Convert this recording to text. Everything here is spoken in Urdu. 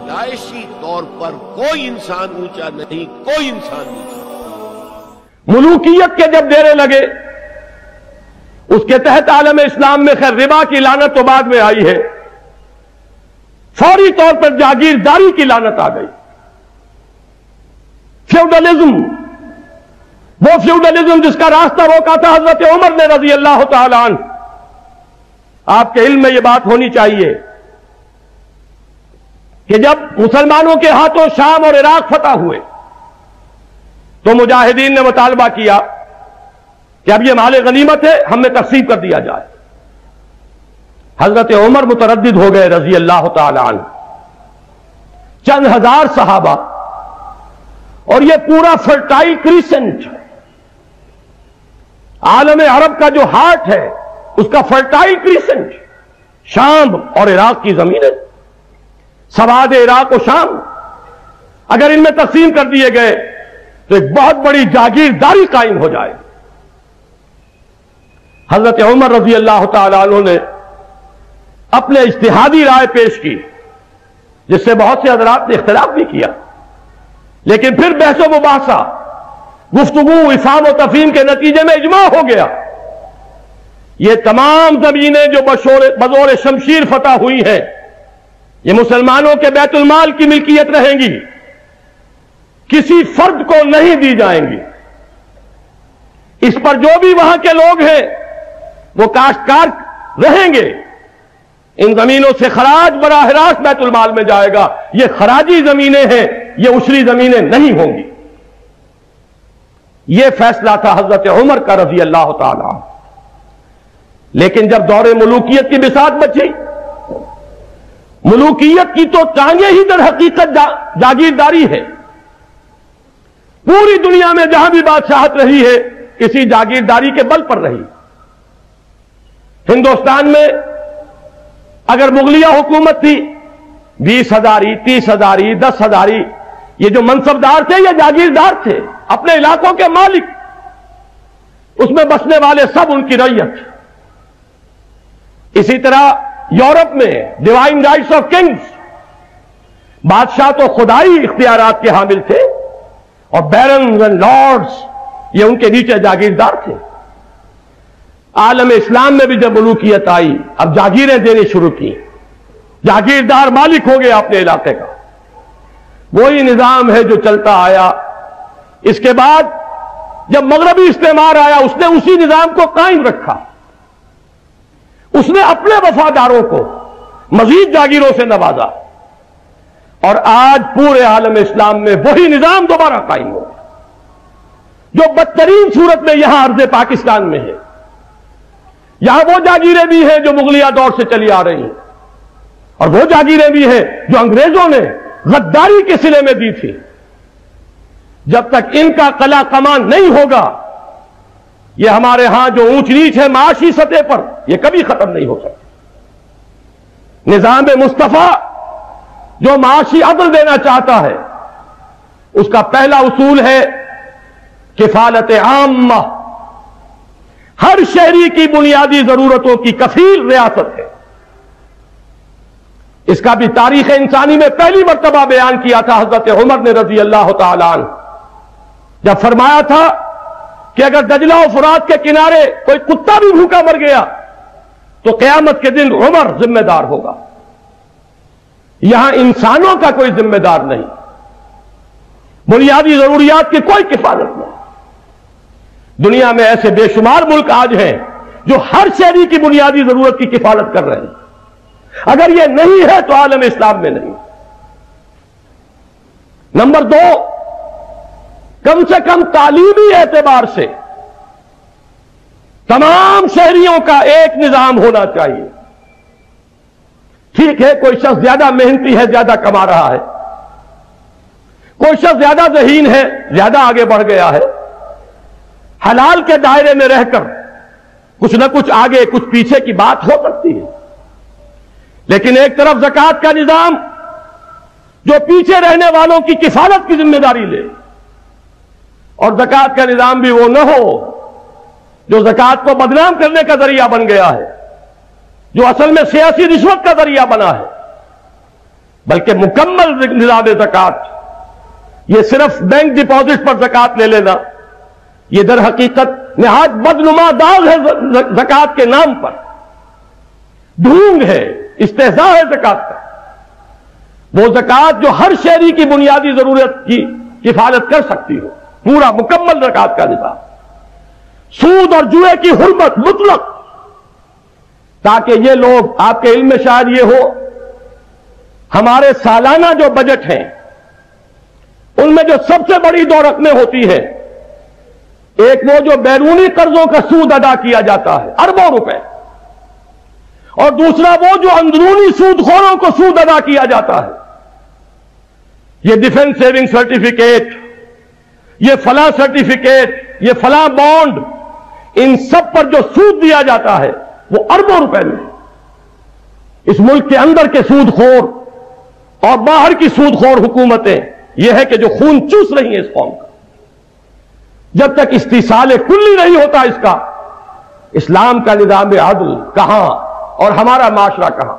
پیدائشی طور پر کوئی انسان اونچا نہیں، کوئی انسان نیچا۔ ملوکیت کے جب ڈیرے لگے، اس کے تحت عالم اسلام میں خیر ربا کی لعنت تو بعد میں آئی ہے، فوری طور پر جاگیرداری کی لعنت آ گئی۔ فیوڈلزم، وہ فیوڈلزم جس کا راستہ روکا تھا حضرت عمر نے رضی اللہ تعالی عنہ۔ آپ کے علم میں یہ بات ہونی چاہیے کہ جب مسلمانوں کے ہاتھوں شام اور عراق فتح ہوئے تو مجاہدین نے مطالبہ کیا کہ اب یہ مال غنیمت ہے، ہم میں تقسیم کر دیا جائے۔ حضرت عمر متردد ہو گئے رضی اللہ تعالی عنہ۔ چند ہزار صحابہ اور یہ پورا فرٹائل کریسنٹ، عالم عرب کا جو ہارٹ ہے اس کا فرٹائل کریسنٹ، شام اور عراق کی زمینیں، سواد عراق و شام، اگر ان میں تقسیم کر دیے گئے تو ایک بہت بڑی جاگیرداری قائم ہو جائے۔ حضرت عمر رضی اللہ تعالی عنہ نے اپنے اجتہادی رائے پیش کی، جس سے بہت سے حضرات نے اختلاف بھی کیا، لیکن پھر بحث و مباحثہ، گفتگو، افہام و تفہیم کے نتیجے میں اجماع ہو گیا۔ یہ تمام زمینیں جو بزور شمشیر فتح ہوئی ہیں، یہ مسلمانوں کے بیت المال کی ملکیت رہیں گی، کسی فرد کو نہیں دی جائیں گی۔ اس پر جو بھی وہاں کے لوگ ہیں وہ کاشتکار رہیں گے۔ ان زمینوں سے خراج براہ راست بیت المال میں جائے گا۔ یہ خراجی زمینیں ہیں، یہ عشری زمینیں نہیں ہوں گی۔ یہ فیصلہ تھا حضرت عمر کا رضی اللہ تعالی عنہ۔ لیکن جب دور ملوکیت کی بساط بچی، ملوکیت کی تو ٹانگیں ہی در حقیقت جاگیرداری ہے۔ پوری دنیا میں جہاں بھی بادشاہت رہی ہے کسی جاگیرداری کے بل پر رہی۔ ہندوستان میں اگر مغلیہ حکومت تھی، 20,000، 30,000، 10,000، یہ جو منصبدار تھے یہ جاگیردار تھے، اپنے علاقوں کے مالک، اس میں بسنے والے سب ان کی رعیت۔ اسی طرح یورپ میں ڈیوائن رائٹس آف کنگز، بادشاہ تو خدائی اختیارات کے حامل تھے، اور بیرنز اینڈ لارڈز یہ ان کے نیچے جاگیردار تھے۔ عالم اسلام میں بھی جب ملوکیت آئی، اب جاگیریں دینی شروع کی، جاگیردار مالک ہو گیا اپنے علاقے کا۔ وہی نظام ہے جو چلتا آیا۔ اس کے بعد جب مغربی استعمار آیا، اس نے اسی نظام کو قائم رکھا، اس نے اپنے وفاداروں کو مزید جاگیروں سے نوازا، اور آج پورے عالم اسلام میں وہی نظام دوبارہ قائم ہو گیا، جو بدترین صورت میں یہاں ارض پاکستان میں ہے۔ یہاں وہ جاگیریں بھی ہیں جو مغلیہ دور سے چلی آ رہی ہیں، اور وہ جاگیریں بھی ہیں جو انگریزوں نے غداری کے صلے میں دی تھی۔ جب تک ان کا قلع کمان نہیں ہوگا، یہ ہمارے ہاں جو اونچ نیچ ہے معاشی سطح پر، یہ کبھی ختم نہیں ہو سکتی۔ نظام مصطفیٰ جو معاشی عدل دینا چاہتا ہے، اس کا پہلا اصول ہے کفالت عامہ، ہر شہری کی بنیادی ضرورتوں کی کفیل ریاست ہے۔ اس کا بھی تاریخ انسانی میں پہلی مرتبہ بیان کیا تھا حضرت عمر نے رضی اللہ تعالی عنہ، جب فرمایا تھا کہ اگر دجلہ و فرات کے کنارے کوئی کتا بھی بھوکا مر گیا تو قیامت کے دن عمر ذمہ دار ہوگا۔ یہاں انسانوں کا کوئی ذمہ دار نہیں، بنیادی ضروریات کی کوئی کفالت نہیں۔ دنیا میں ایسے بے شمار ملک آج ہیں جو ہر شہری کی بنیادی ضرورت کی کفالت کر رہے ہیں۔ اگر یہ نہیں ہے تو عالم اسلام میں نہیں۔ نمبر 2، کم سے کم تعلیمی اعتبار سے تمام شہریوں کا ایک نظام ہونا چاہیے۔ ٹھیک ہے، کوئی شخص زیادہ محنتی ہے، زیادہ کما رہا ہے، کوئی شخص زیادہ ذہین ہے، زیادہ آگے بڑھ گیا ہے، حلال کے دائرے میں رہ کر کچھ نہ کچھ آگے کچھ پیچھے کی بات ہو سکتی ہے۔ لیکن ایک طرف زکوٰۃ کا نظام جو پیچھے رہنے والوں کی کفالت کی ذمہ داری لے، اور زکوٰۃ کا نظام بھی وہ نہ ہو جو زکوٰۃ کو بدنام کرنے کا ذریعہ بن گیا ہے، جو اصل میں سیاسی رشوت کا ذریعہ بنا ہے، بلکہ مکمل نظام زکات، یہ صرف بینک ڈپازٹ پر زکات لے لینا، یہ در حقیقت نہایت بدنما داغ ہے زکات کے نام پر، ڈھونگ ہے، استہزاء ہے زکات کا۔ وہ زکات جو ہر شہری کی بنیادی ضرورت کی کفالت کر سکتی ہو، پورا مکمل زکات کا نظام، سود اور جوئے کی حرمت مطلق، تاکہ یہ لوگ، آپ کے علم میں شاید یہ ہو، ہمارے سالانہ جو بجٹ ہیں ان میں جو سب سے بڑی دو رقمیں ہوتی ہے، ایک وہ جو بیرونی قرضوں کا سود ادا کیا جاتا ہے اربوں روپے، اور دوسرا وہ جو اندرونی سود خوروں کو سود ادا کیا جاتا ہے، یہ ڈیفنس سیونگ سرٹیفکیٹ، یہ فلاں سرٹیفکیٹ، یہ فلاں بانڈ، ان سب پر جو سود دیا جاتا ہے وہ اربوں روپے میں۔ اس ملک کے اندر کے سود خور اور باہر کی سود خور حکومتیں یہ ہے کہ جو خون چوس رہی ہیں اس قوم کا۔ جب تک استیصال کلی نہیں ہوتا اس کا، اسلام کا نظام عدل کہاں اور ہمارا معاشرہ کہاں؟